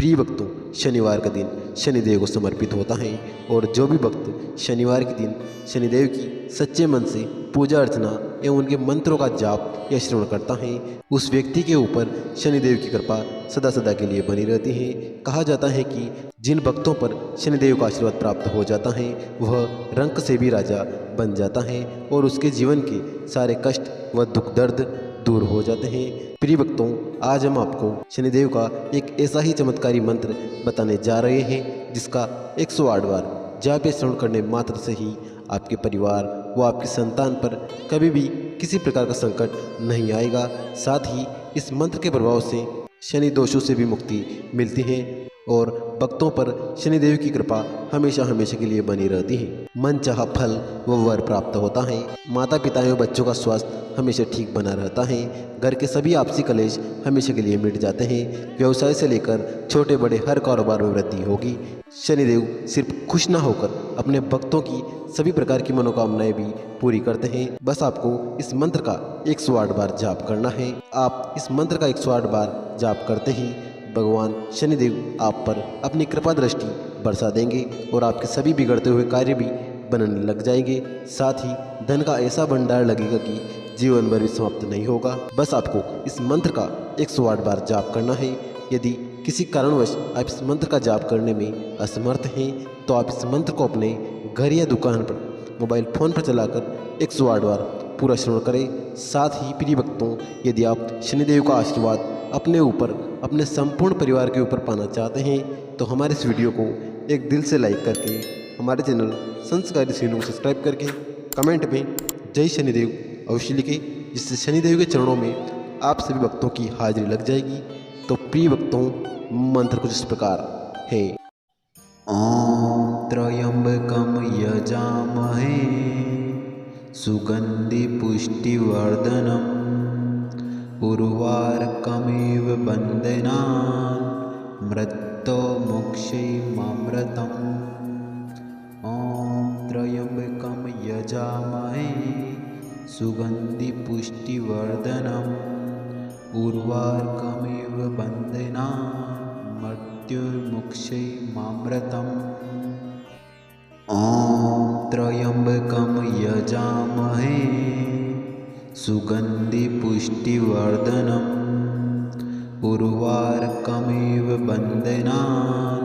प्रिय भक्तों, शनिवार का दिन शनिदेव को समर्पित होता है और जो भी भक्त शनिवार के दिन शनिदेव की सच्चे मन से पूजा अर्चना एवं उनके मंत्रों का जाप या श्रवण करता है, उस व्यक्ति के ऊपर शनिदेव की कृपा सदा सदा के लिए बनी रहती है। कहा जाता है कि जिन भक्तों पर शनिदेव का आशीर्वाद प्राप्त हो जाता है वह रंक से भी राजा बन जाता है और उसके जीवन के सारे कष्ट व दुख दर्द दूर हो जाते हैं। प्रिय भक्तों, आज हम आपको शनिदेव का एक ऐसा ही चमत्कारी मंत्र बताने जा रहे हैं जिसका 108 बार जाप या श्रवण करने मात्र से ही आपके परिवार व आपकी संतान पर कभी भी किसी प्रकार का संकट नहीं आएगा। साथ ही इस मंत्र के प्रभाव से शनि दोषों से भी मुक्ति मिलती है और भक्तों पर शनिदेव की कृपा हमेशा हमेशा के लिए बनी रहती है। मनचाहा फल व वर प्राप्त होता है। माता पिता एवं बच्चों का स्वास्थ्य हमेशा ठीक बना रहता है। घर के सभी आपसी कलेश हमेशा के लिए मिट जाते हैं। व्यवसाय से लेकर छोटे बड़े हर कारोबार में वृद्धि होगी। शनिदेव सिर्फ खुश न होकर अपने भक्तों की सभी प्रकार की मनोकामनाएं भी पूरी करते हैं। बस आपको इस मंत्र का 108 बार जाप करना है। आप इस मंत्र का 108 बार जाप करते ही भगवान शनिदेव आप पर अपनी कृपा दृष्टि बरसा देंगे और आपके सभी बिगड़ते हुए कार्य भी बनने लग जाएंगे। साथ ही धन का ऐसा भंडार लगेगा कि जीवन भर भी समाप्त नहीं होगा। बस आपको इस मंत्र का 108 बार जाप करना है। यदि किसी कारणवश आप इस मंत्र का जाप करने में असमर्थ हैं तो आप इस मंत्र को अपने घर या दुकान पर मोबाइल फ़ोन पर चलाकर 108 बार पूरा श्रवण करें। साथ ही प्रिय भक्तों, यदि आप शनिदेव का आशीर्वाद अपने ऊपर अपने संपूर्ण परिवार के ऊपर पाना चाहते हैं तो हमारे इस वीडियो को एक दिल से लाइक करके हमारे चैनल संस्कारी सीनू को सब्सक्राइब करके कमेंट में जय शनिदेव अवश्य लिखें, जिससे शनिदेव के चरणों में आप सभी भक्तों की हाजिरी लग जाएगी। तो प्रिय भक्तों, मंत्र कुछ इस प्रकार है। ओम त्र्यंबकम यजामहे सुगंधि पुष्टिवर्धनम उर्वारुकमिव बन्धनान् मृत्योर्मुक्षीयमामृतम्। ओम त्र्यंबकम यजामहे सुगंधि पुष्टिवर्धनम् उर्वारुकमिव बन्धनान् मृत्योर्मुक्षीयमामृतम्। ओम त्र्यंबकम यजामहे सुगंधि पुष्टिवर्धनम् उर्वारुकमिव बन्धनान्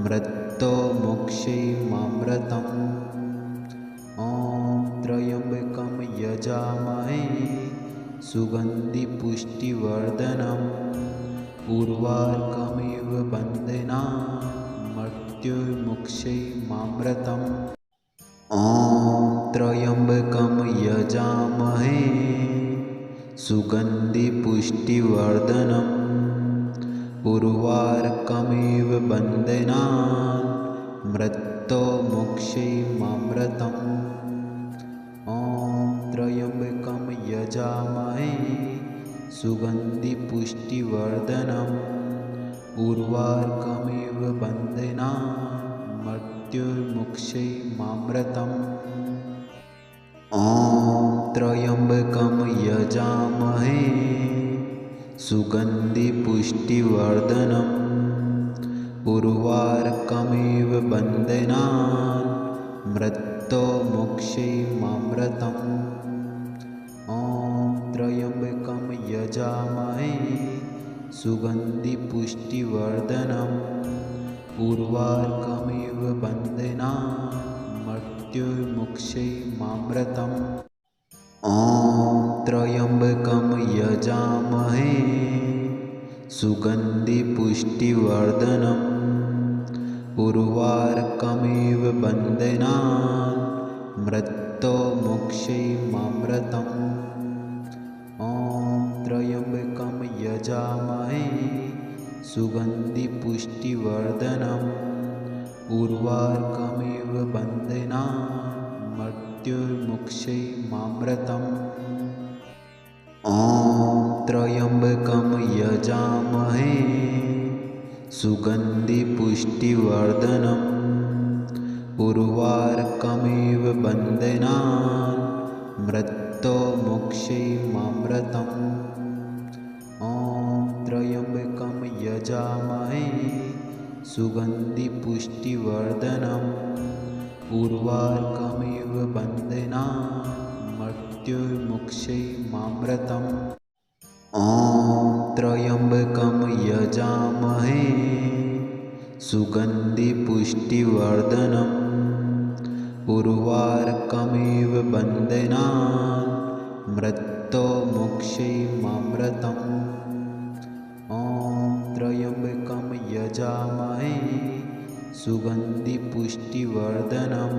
मृत्योर्मुक्षीयमामृतम्। ओम त्र्यंबकम यजामहे सुगंधि पुष्टिवर्धनम् उर्वारुकमिव बन्धनान् मृत्योर्मुक्षीयमामृतम्। ओम त्र्यंबकम यजामहे सुगंधि पुष्टिवर्धनम् उर्वारुकमिव बन्धनान् मृत्योर्मुक्षीयमामृतम्। ओम त्र्यंबकम यजामहे सुगंधि पुष्टिवर्धनम् उर्वारुकमिव बन्धनान् मृत्योर्मुक्षीयमामृतम्। ओम त्र्यंबकम यजामहे सुगंधि पुष्टिवर्धनम् उर्वारुकमिव बन्धनान् मृत्योर्मुक्षीयमामृतम्। ओम त्र्यंबकम यजामहे सुगंधि पुष्टिवर्धनम् उर्वारुकमिव बन्धनान् मृत्योर्मुक्षीयमामृतम्। ओम त्र्यंबकम यजामहे सुगंधि पुष्टिवर्धनम् उर्वारुकमिव बन्धनान् मृत्योर्मुक्षीयमामृतम्। ओम त्र्यंबकम यजामहे सुगंधि पुष्टिवर्धनम् उर्वारुकमिव बन्धनान् मृत्योर्मुक्षीयमामृतम्। ओम त्र्यंबकम यजामहे सुगंधि पुष्टिवर्धनम् उर्वारुकमिव बन्धनान् मृत्योर्मुक्षीयमामृतम्। ओम त्र्यंबकम यजामहे सुगन्धिपुष्टिवर्धनम् उर्वारुकमिव बन्धनान् मृत्युर्मुक्षैमामृतम् ॐ त्र्यम्बकं यजामहे सुगन्धिपुष्टिवर्धनम् उर्वारुकमिव बन्धनान् मृत्युर्मुक्षैमामृतम् ॐ त्र्यम्बकं यजामहे सुगन्धिपुष्टिवर्धनम्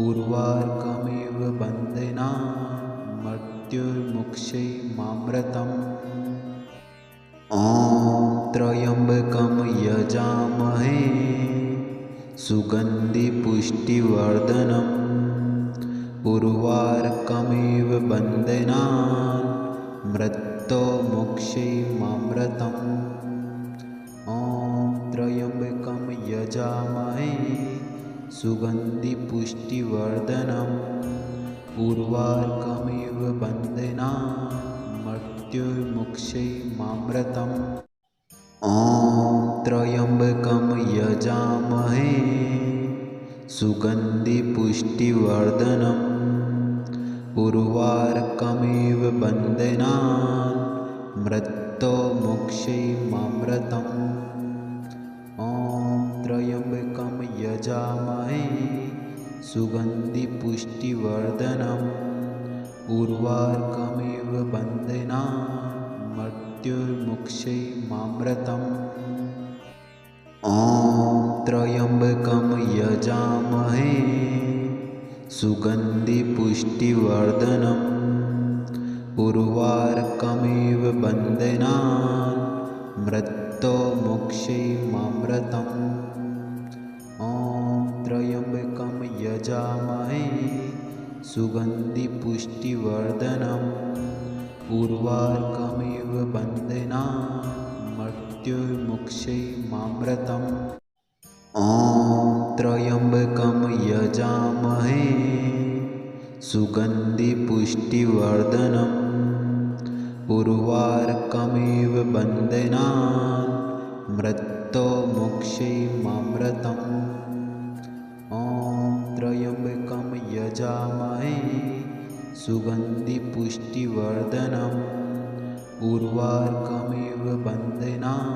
उर्वारुकमिव बन्धनान् मृत्युर्मुक्षैमामृतम् ॐ त्र्यम्बकं यजामहे सुगन्धिपुष्टिवर्धनम् उर्वारुकमिव बन्धनान् मृत्युर्मुक्षैमामृतम् ॐ त्र्यम्बकं यजामहे सुगन्धिपुष्टिवर्धनम् उर्वारुकमिव बन्धनान् मृत्युर्मुक्षैमामृतम् ॐ त्र्यम्बकं यजामहे सुगन्धिपुष्टिवर्धनम् उर्वारुकमिव बन्धनान् मृत्युर्मुक्षैमामृतम् ॐ त्र्यम्बकं यजामहे सुगन्धिपुष्टिवर्धनम् उर्वारुकमिव बन्धनान् मृत्युर्मुक्षैमामृतम् ॐ त्र्यम्बकं यजामहे सुगन्धिपुष्टिवर्धनम् उर्वारुकमिव बन्धनान् मृत्युर्मुक्षैमामृतम् ॐ त्र्यम्बकं यजामहे सुगन्धिपुष्टिवर्धनम् उर्वारुकमिव बन्धनान् मृत्युर्मुक्षैमामृतम् ॐ त्र्यम्बकं यजामहे सुगन्धिपुष्टिवर्धनम् उर्वारुकमिव बन्धनान् मृत्युर्मुक्षैमामृतम् ॐ त्र्यम्बकं यजामहे सुगन्धिपुष्टिवर्धनम् उर्वारुकमिव बन्धनान्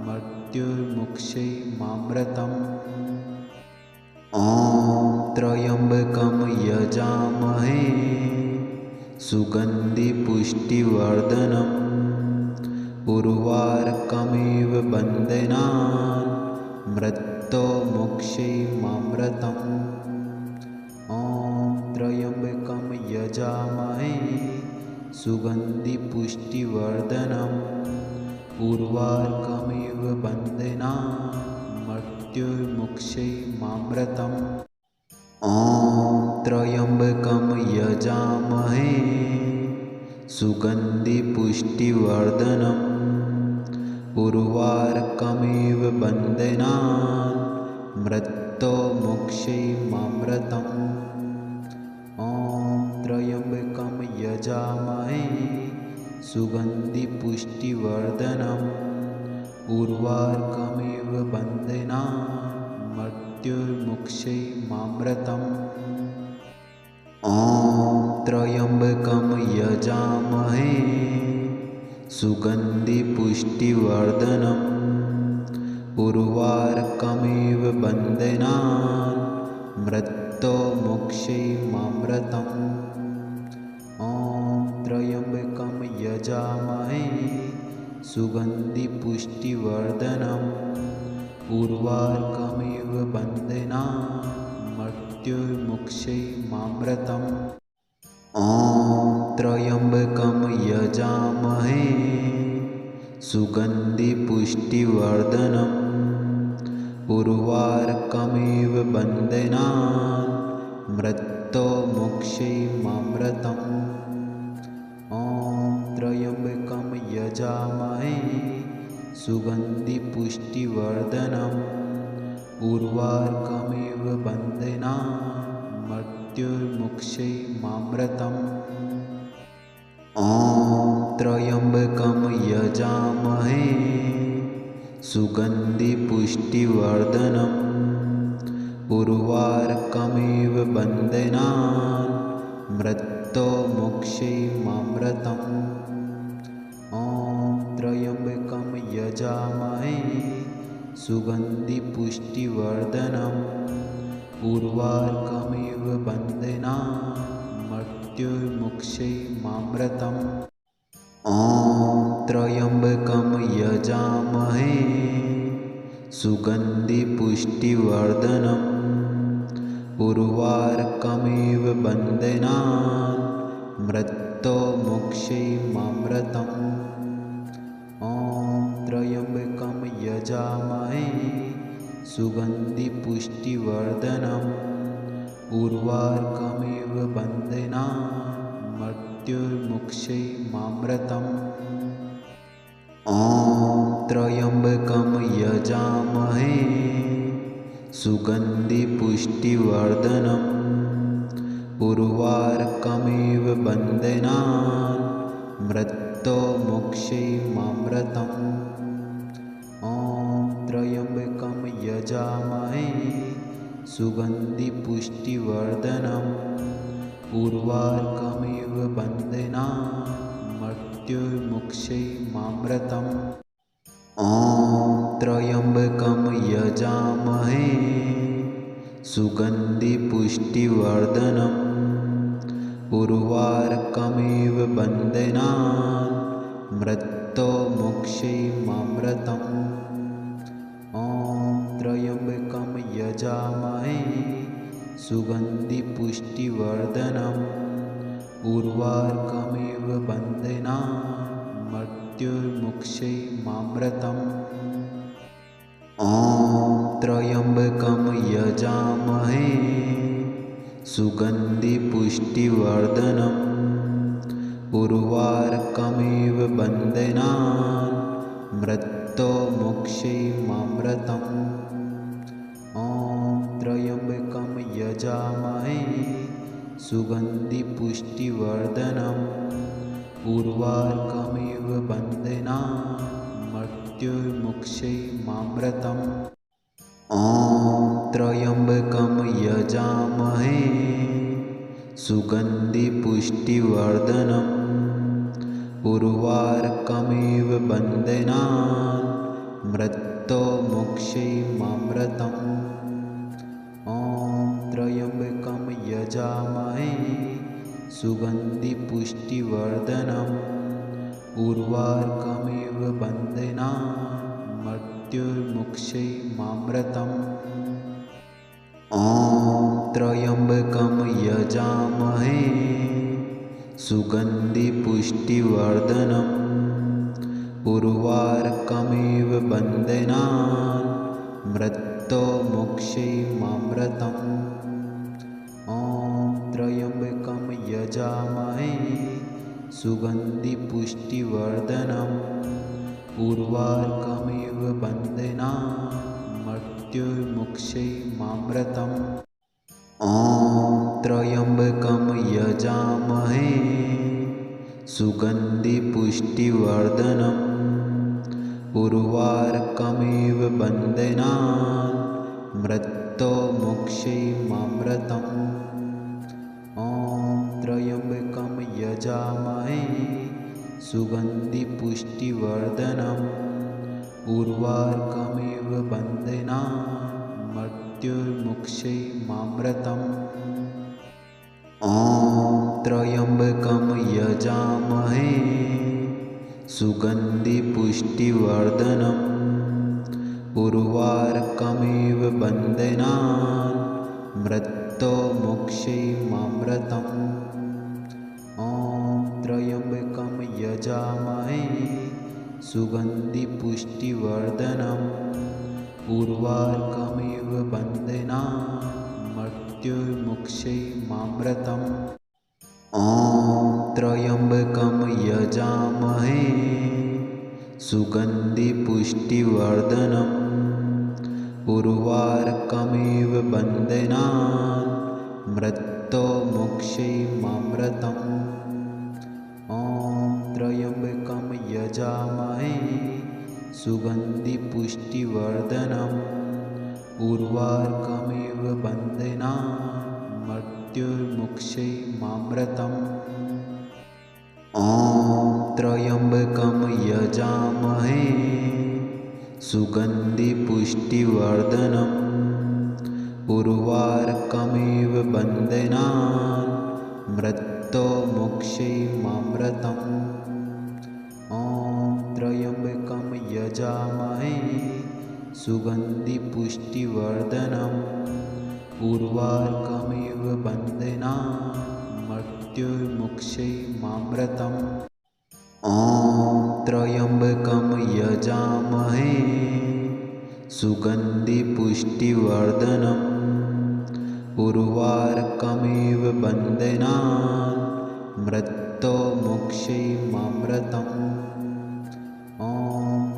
मृत्युर्मुक्षैमामृतम् ॐ त्र्यम्बकं यजामहे सुगन्धिपुष्टिवर्धनम् उर्वारुकमिव बन्धनान् मृत्युर्मुक्षैमामृतम् ॐ त्र्यम्बकं यजामहे सुगन्धिपुष्टिवर्धनम् उर्वारुकमिव बन्धनान् मृत्युर्मुक्षैमामृतम् ॐ त्र्यम्बकं यजामहे सुगन्धिपुष्टिवर्धनम् उर्वारुकमिव बन्धनान् मृत्युर्मुक्षैमामृतम् ॐ त्र्यम्बकं यजामहे सुगन्धिपुष्टिवर्धनम् उर्वारुकमिव बन्धनान् मृत्युर्मुक्षैमामृतम् ॐ त्र्यम्बकं यजामहे सुगन्धिपुष्टिवर्धनम् उर्वारुकमिव बन्धनान् मृत्युर्मुक्षैमामृतम् ॐ त्र्यम्बकं यजामहे सुगन्धिपुष्टिवर्धनम् उर्वारुकमिव बन्धनान् मृत्युर्मुक्षैमामृतम् ॐ त्र्यम्बकं यजामहे सुगन्धिपुष्टिवर्धनम् उर्वारुकमिव बन्धनान् मृत्युर्मुक्षैमामृतम् ॐ त्र्यम्बकं यजामहे सुगन्धिपुष्टिवर्धनम् उर्वारुकमिव बन्धनान् मृत्युर्मुक्षैमामृतम् ॐ त्र्यम्बकं यजामहे सुगन्धिपुष्टिवर्धनम् उर्वारुकमिव बन्धनान् मृत्योर्मुक्षीयमामृतम् ॐ त्र्यम्बकं यजामहे सुगन्धिपुष्टिवर्धनम् उर्वारुकमिव बन्धनान् मृत्योर्मुक्षीयमामृतम् ॐ त्र्यम्बकं यजामहे सुगन्धिपुष्टिवर्धनम् उर्वारुकमिव बन्धनान् मृत्योर्मुक्षीयमामृतम् ॐ त्र्यम्बकं यजामहे सुगन्धिपुष्टिवर्धनम् उर्वारुकमिव बन्धनान् मृत्योर्मुक्षीयमामृतम् ॐ त्र्यम्बकं यजामहे सुगन्धिपुष्टिवर्धनम् उर्वारुकमिव बन्धनान् मृत्योर्मुक्षीयमामृतम् ॐ त्र्यम्बकं यजामहे सुगन्धिपुष्टिवर्धनम् उर्वारुकमिव बन्धनान् मृत्योर्मुक्षीयमामृतम् ॐ त्र्यम्बकं यजामहे सुगन्धिपुष्टिवर्धनम् उर्वारुकमिव बन्धनान् मृत्योर्मुक्षीयमामृतम् ॐ त्र्यम्बकं यजामहे सुगन्धिपुष्टिवर्धनम् उर्वारुकमिव बन्धनान् मृत्योर्मुक्षीयमामृतम् ॐ त्र्यम्बकं यजामहे सुगन्धिपुष्टिवर्धनम् उर्वारुकमिव बन्धनान् मृत्योर्मुक्षीयमामृतम् ॐ त्र्यम्बकं यजामहे सुगन्धिपुष्टिवर्धनम् उर्वारुकमिव बन्धनान् मृत्योर्मुक्षीयमामृतम् ॐ त्र्यम्बकं यजामहे सुगन्धिपुष्टिवर्धनम् उर्वारुकमिव बन्धनान् मृत्योर्मुक्षीयमामृतम् ॐ त्र्यम्बकं यजामहे सुगन्धिपुष्टिवर्धनम् उर्वारुकमिव बन्धनान् मृत्योर्मुक्षीयमामृतम् ॐ त्र्यम्बकं यजामहे सुगन्धिपुष्टिवर्धनम् उर्वारुकमिव बन्धनान् मृत्योर्मुक्षीयमामृतम् ॐ त्र्यम्बकं यजामहे सुगन्धिपुष्टिवर्धनम् उर्वारुकमिव बन्धनान् मृत्योर्मुक्षीयमामृतम् ॐ त्र्यम्बकं यजामहे सुगन्धिपुष्टिवर्धनम् उर्वारुकमिव बन्धनान् मृत्योर्मुक्षीयमामृतम् ॐ त्र्यम्बकं यजामहे सुगन्धिपुष्टिवर्धनम् उर्वारुकमिव बन्धनान् मृत्योर्मुक्षीयमामृतम् ॐ त्र्यम्बकं यजामहे सुगन्धिपुष्टिवर्धनम् उर्वारुकमिव बन्धनान् मृत्योर्मुक्षीयमामृतम् ॐ त्र्यम्बकं यजामहे सुगन्धिपुष्टिवर्धनम् उर्वारुकमिव बन्धनान् मृत्योर्मुक्षीयमामृतम् ॐ त्र्यम्बकं यजामहे सुगन्धिपुष्टिवर्धनम् उर्वारुकमिव बन्धनान् मृत्योर्मुक्षीयमामृतम् ॐ त्र्यम्बकं यजामहे सुगन्धिपुष्टिवर्धनम् उर्वारुकमिव बन्धनान् मृत्युर्मुक्षैमामृतम् ॐ त्र्यम्बकं यजामहे सुगन्धिपुष्टिवर्धनम् उर्वारुकमिव बन्धनान् मृत्युर्मुक्षैमामृतम् ॐ त्र्यम्बकं यजामहे सुगन्धिपुष्टिवर्धनम् उर्वारुकमिव बन्धनान् मृत्युर्मुक्षैमामृतम् ॐ त्र्यम्बकं यजामहे सुगन्धिपुष्टिवर्धनम् उर्वारुकमिव बन्धनान् मृत्युर्मुक्षैमामृतम् ॐ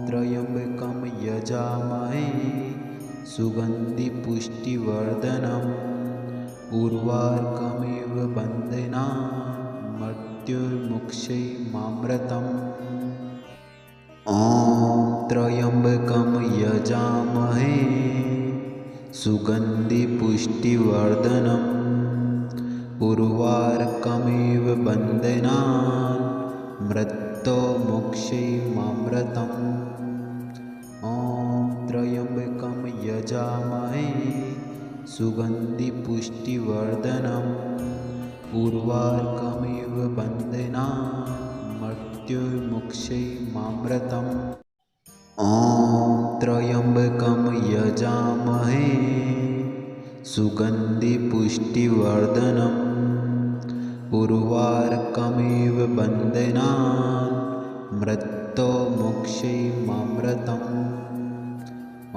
त्र्यम्बकं यजामहे सुगन्धिपुष्टिवर्धनम् उर्वारुकमिव बन्धनान् मृत्युर्मुक्षैमामृतम् ॐ त्र्यम्बकं यजामहे सुगन्धिपुष्टिवर्धनम् उर्वारुकमिव बन्धनान् मृत्युर्मुक्षैमामृतम् ॐ त्र्यम्बकं यजामहे सुगन्धिपुष्टिवर्धनम् उर्वारुकमिव बन्धनान् मृत्युर्मुक्षैमामृतम् ॐ त्र्यम्बकं यजामहे सुगन्धिपुष्टिवर्धनम् उर्वारुकमिव बन्धनान् मृत्युर्मुक्षैमामृतम्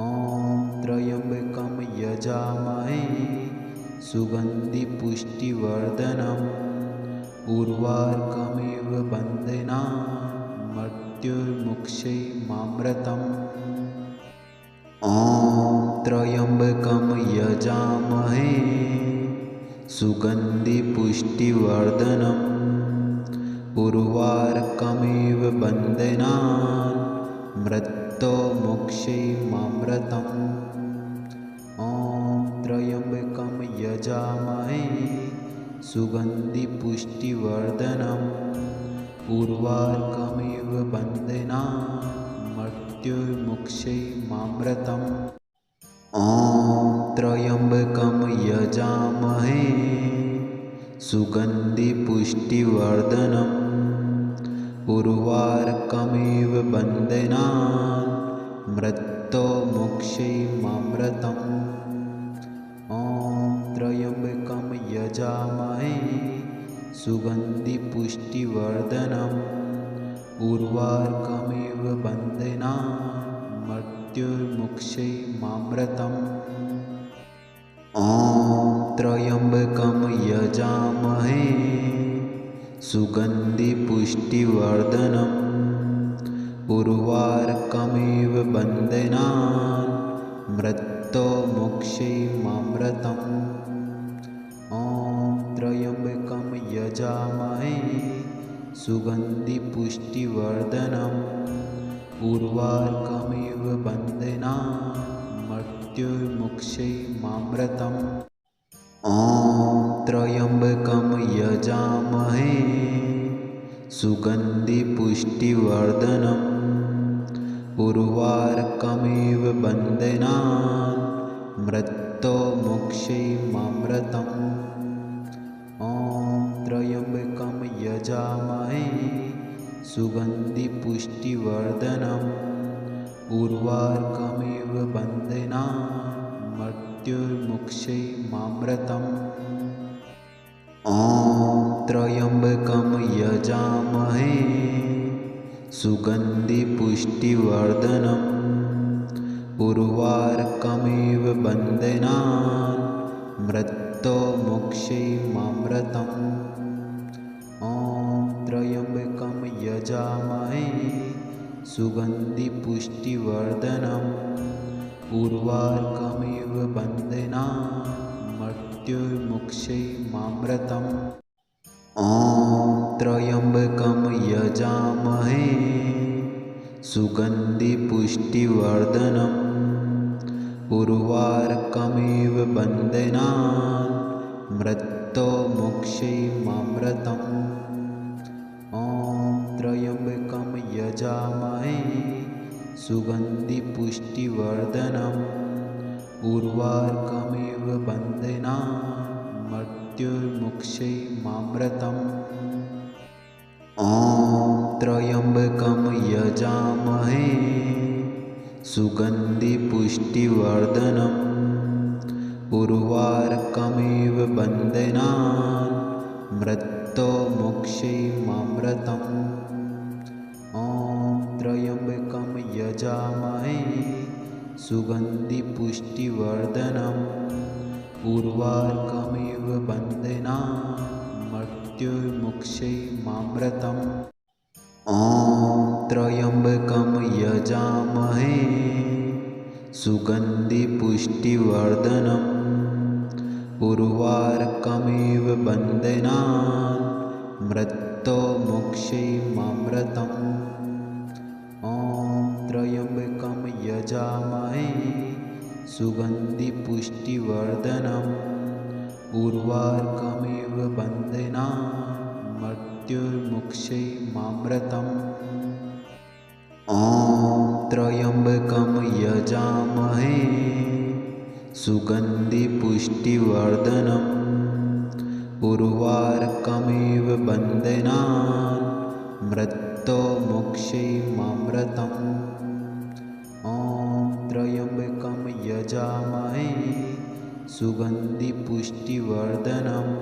ॐ त्र्यम्बकं यजामहे सुगन्धिपुष्टिवर्धनम् उर्वारुकमिव बन्धनान् मृत्युर्मुक्षैमामृतम् ॐ त्र्यम्बकं यजामहे सुगन्धिपुष्टिवर्धनम् उर्वारुकमिव बन्धनान् मृत्युर्मुक्षैमामृतम् ॐ त्र्यम्बकं यजामहे सुगन्धिपुष्टिवर्धनम् उर्वारुकमिव बन्धनान् मृत्युर्मुक्षैमामृतम् ॐ त्र्यम्बकं यजामहे सुगन्धिपुष्टिवर्धनम् उर्वारुकमिव बन्धनान् मृत्युर्मुक्षैमामृतम् ॐ त्र्यम्बकं यजामहे सुगन्धिपुष्टिवर्धनम् उर्वारुकमिव बन्धनान् मृत्युर्मुक्षैमामृतम् ॐ त्र्यम्बकं यजामहे सुगन्धिपुष्टिवर्धनम् उर्वारुकमिव बन्धनान् मृत्युर्मुक्षैमामृतम् ॐ त्र्यम्बकं यजामहे सुगन्धिपुष्टिवर्धनम् उर्वारुकमिव बन्धनान् मृत्युर्मुक्षैमामृतम् ॐ त्र्यम्बकं यजामहे सुगन्धिपुष्टिवर्धनम् उर्वारुकमिव बन्धनान् मृत्युर्मुक्षैमामृतम् ॐ त्र्यम्बकं यजामहे सुगन्धिपुष्टिवर्धनम् उर्वारुकमिव बन्धनान् मृत्युर्मुक्षैमामृतम् ॐ त्र्यम्बकं यजामहे सुगन्धिपुष्टिवर्धनम् उर्वारुकमिव बन्धनान् मृत्युर्मुक्षैमामृतम् ॐ त्र्यम्बकं यजामहे सुगन्धिपुष्टिवर्धनम् उर्वारुकमिव बन्धनान् मृत्युर्मुक्षैमामृतम् ॐ त्र्यम्बकं यजामहे सुगन्धिपुष्टिवर्धनम् उर्वारुकमिव बन्धनान् मृत्योर्मुक्षैर्मामृतम् ॐ त्र्यम्बकं यजामहे सुगन्धिपुष्टिवर्धनम् उर्वारुकमिव बन्धनान् मृत्योर्मुक्षैर्मामृतम् ॐ त्र्यम्बकं यजामहे सुगन्धिपुष्टिवर्धनम् उर्वारुकमिव बन्धनान् मृत्योर्मुक्षैर्मामृतम् ॐ त्र्यम्बकं यजामहे सुगन्धिपुष्टिवर्धनम् उर्वारुकमिव बन्धनान् मृत्योर्मुक्षैर्मामृतम् ॐ त्र्यम्बकं यजामहे सुगन्धिपुष्टिवर्धनम् उर्वारुकमिव बन्धनान् मृत्योर्मुक्षैर्मामृतम् ॐ त्र्यम्बकं यजामहे सुगन्धिपुष्टिवर्धनम् उर्वारुकमिव बन्धनान् मृत्योर्मुक्षैर्मामृतम् ॐ त्र्यम्बकं यजामहे सुगन्धिपुष्टिवर्धनम् उर्वारुकमिव बन्धनान् मृत्योर्मुक्षैर्मामृतम् ॐ त्र्यम्बकं यजामहे सुगन्धिपुष्टिवर्धनम्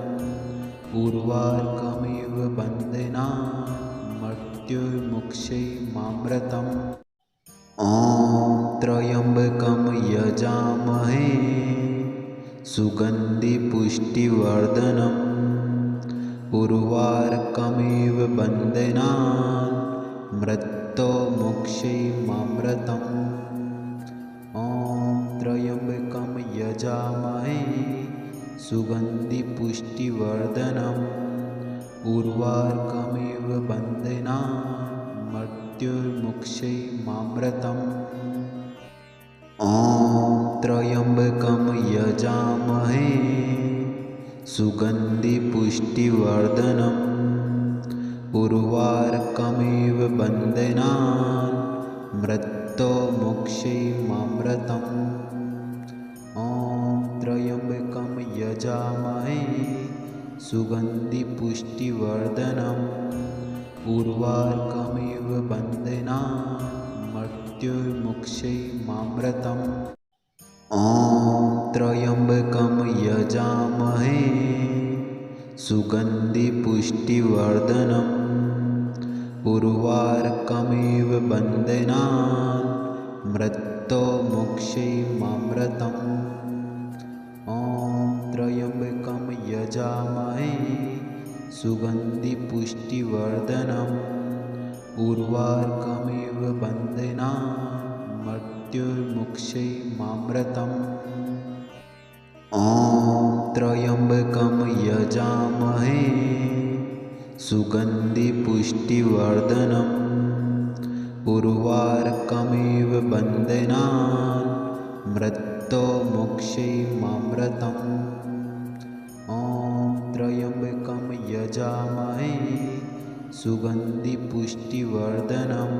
उर्वारुकमिव बन्धनान् मृत्योर्मुक्षैर्मामृतम् ॐ त्र्यम्बकं यजामहे सुगन्धिपुष्टिवर्धनम् उर्वारुकमिव बन्धनान् मृत्योर्मुक्षैर्मामृतम् ॐ त्र्यम्बकं यजामहे सुगन्धिपुष्टिवर्धनम् उर्वारुकमिव बन्धनान् मृत्योर्मुक्षैर्मामृतम् ॐ त्र्यम्बकं यजामहे सुगन्धिपुष्टिवर्धनम् उर्वारुकमिव बन्धनान् मृत्योर्मुक्षैर्मामृतम् ॐ त्र्यम्बकं यजामहे सुगन्धिपुष्टिवर्धनम् उर्वारुकमिव बन्धनान् मृत्योर्मुक्षैर्मामृतम् ॐ त्र्यम्बकं यजामहे सुगन्धिपुष्टिवर्धनम् उर्वारुकमिव बन्धनान् मृत्योर्मुक्षैर्मामृतम् ॐ त्र्यम्बकं यजामहे सुगन्धिपुष्टिवर्धनम् उर्वारुकमिव बन्धनान् मृत्योर्मुक्षैर्मामृतम् ॐ त्र्यम्बकं यजामहे सुगन्धिपुष्टिवर्धनम् उर्वारुकमिव बन्धनान् मृत्योर्मुक्षैर्मामृतम् ॐ त्र्यम्बकं यजामहे सुगन्धिपुष्टिवर्धनम्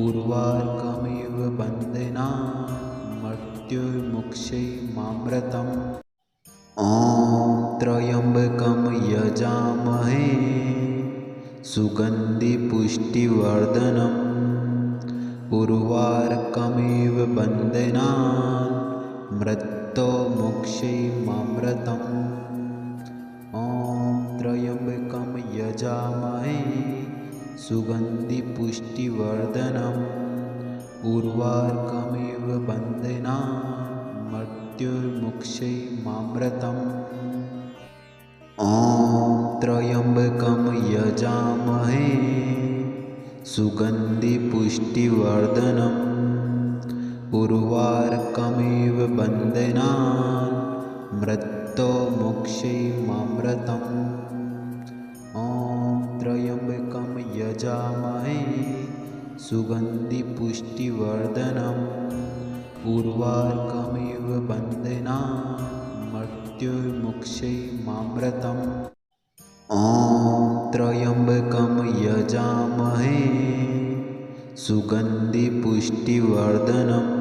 उर्वारुकमिव बन्धनान् मृत्योर्मुक्षैर्मामृतम् ॐ त्र्यम्बकं यजामहे सुगन्धिपुष्टिवर्धनम् उर्वारुकमिव बन्धनान् मृत्योर्मुक्षैर्मामृतम् ॐ त्र्यम्बकं यजामहे सुगन्धिपुष्टिवर्धनम् उर्वारुकमिव बन्धनान् मृत्योर्मुक्षैर्मामृतम् ॐ त्र्यम्बकं यजामहे सुगन्धिपुष्टिवर्धनम् उर्वारुकमिव बन्धनान् मृत्योर्मुक्षैर्मामृतम् ॐ त्र्यम्बकं यजामहे सुगन्धिपुष्टिवर्धनम् उर्वारुकमिव बन्धनान् मृत्युर्मुक्षैमामृतम् ॐ त्र्यम्बकं यजामहे सुगन्धिपुष्टिवर्धनम्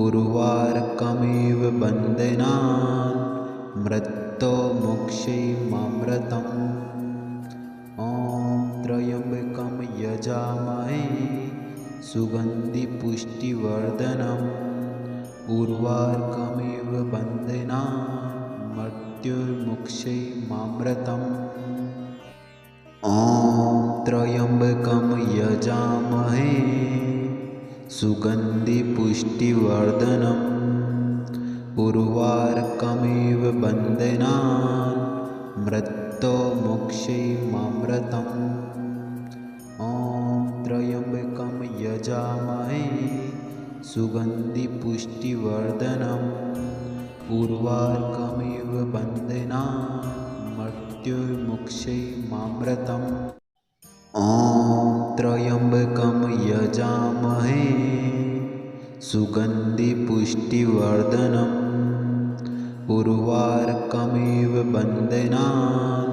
उर्वारुकमिव बन्धनान् मृत्युर्मुक्षैमामृतम् ॐ त्र्यम्बकं यजामहे सुगन्धिपुष्टिवर्धनम् उर्वारुकमिव बन्धनान् मृत्युर्मुक्षैमामृतम् ॐ त्र्यम्बकं यजामहे सुगन्धिपुष्टिवर्धनम् उर्वारुकमिव बन्धनान् मृत्युर्मुक्षैमामृतम् ॐ त्र्यम्बकं यजामहे सुगन्धिपुष्टिवर्धनम् उर्वारुकमिव बन्धनान् मृत्युर्मुक्षैमामृतम् ॐ त्र्यम्बकं यजामहे सुगन्धिपुष्टिवर्धनम् उर्वारुकमिव बन्धनान्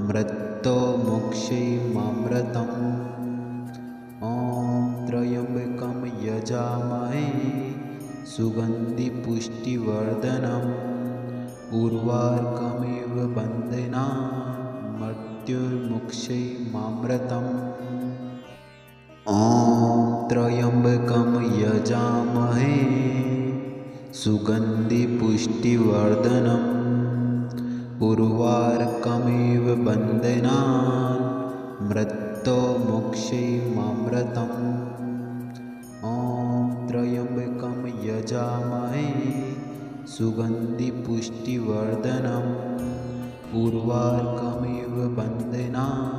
मृत्युर्मुक्षैमामृतम् ॐ त्र्यम्बकं यजामहे सुगन्धिपुष्टिवर्धनम् उर्वारुकमिव बन्धनान् मृत्युर्मुक्षैमामृतम् ॐ त्र्यम्बकं यजामहे सुगन्धिपुष्टिवर्धनम् उर्वारुकमिव बन्धनान् मृत्युर्मुक्षैमामृतम् ॐ त्र्यम्बकं यजामहे सुगन्धिपुष्टिवर्धनम् उर्वारुकमिव बन्धनान्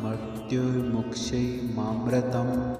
मृत्युर्मुक्षैमामृतम्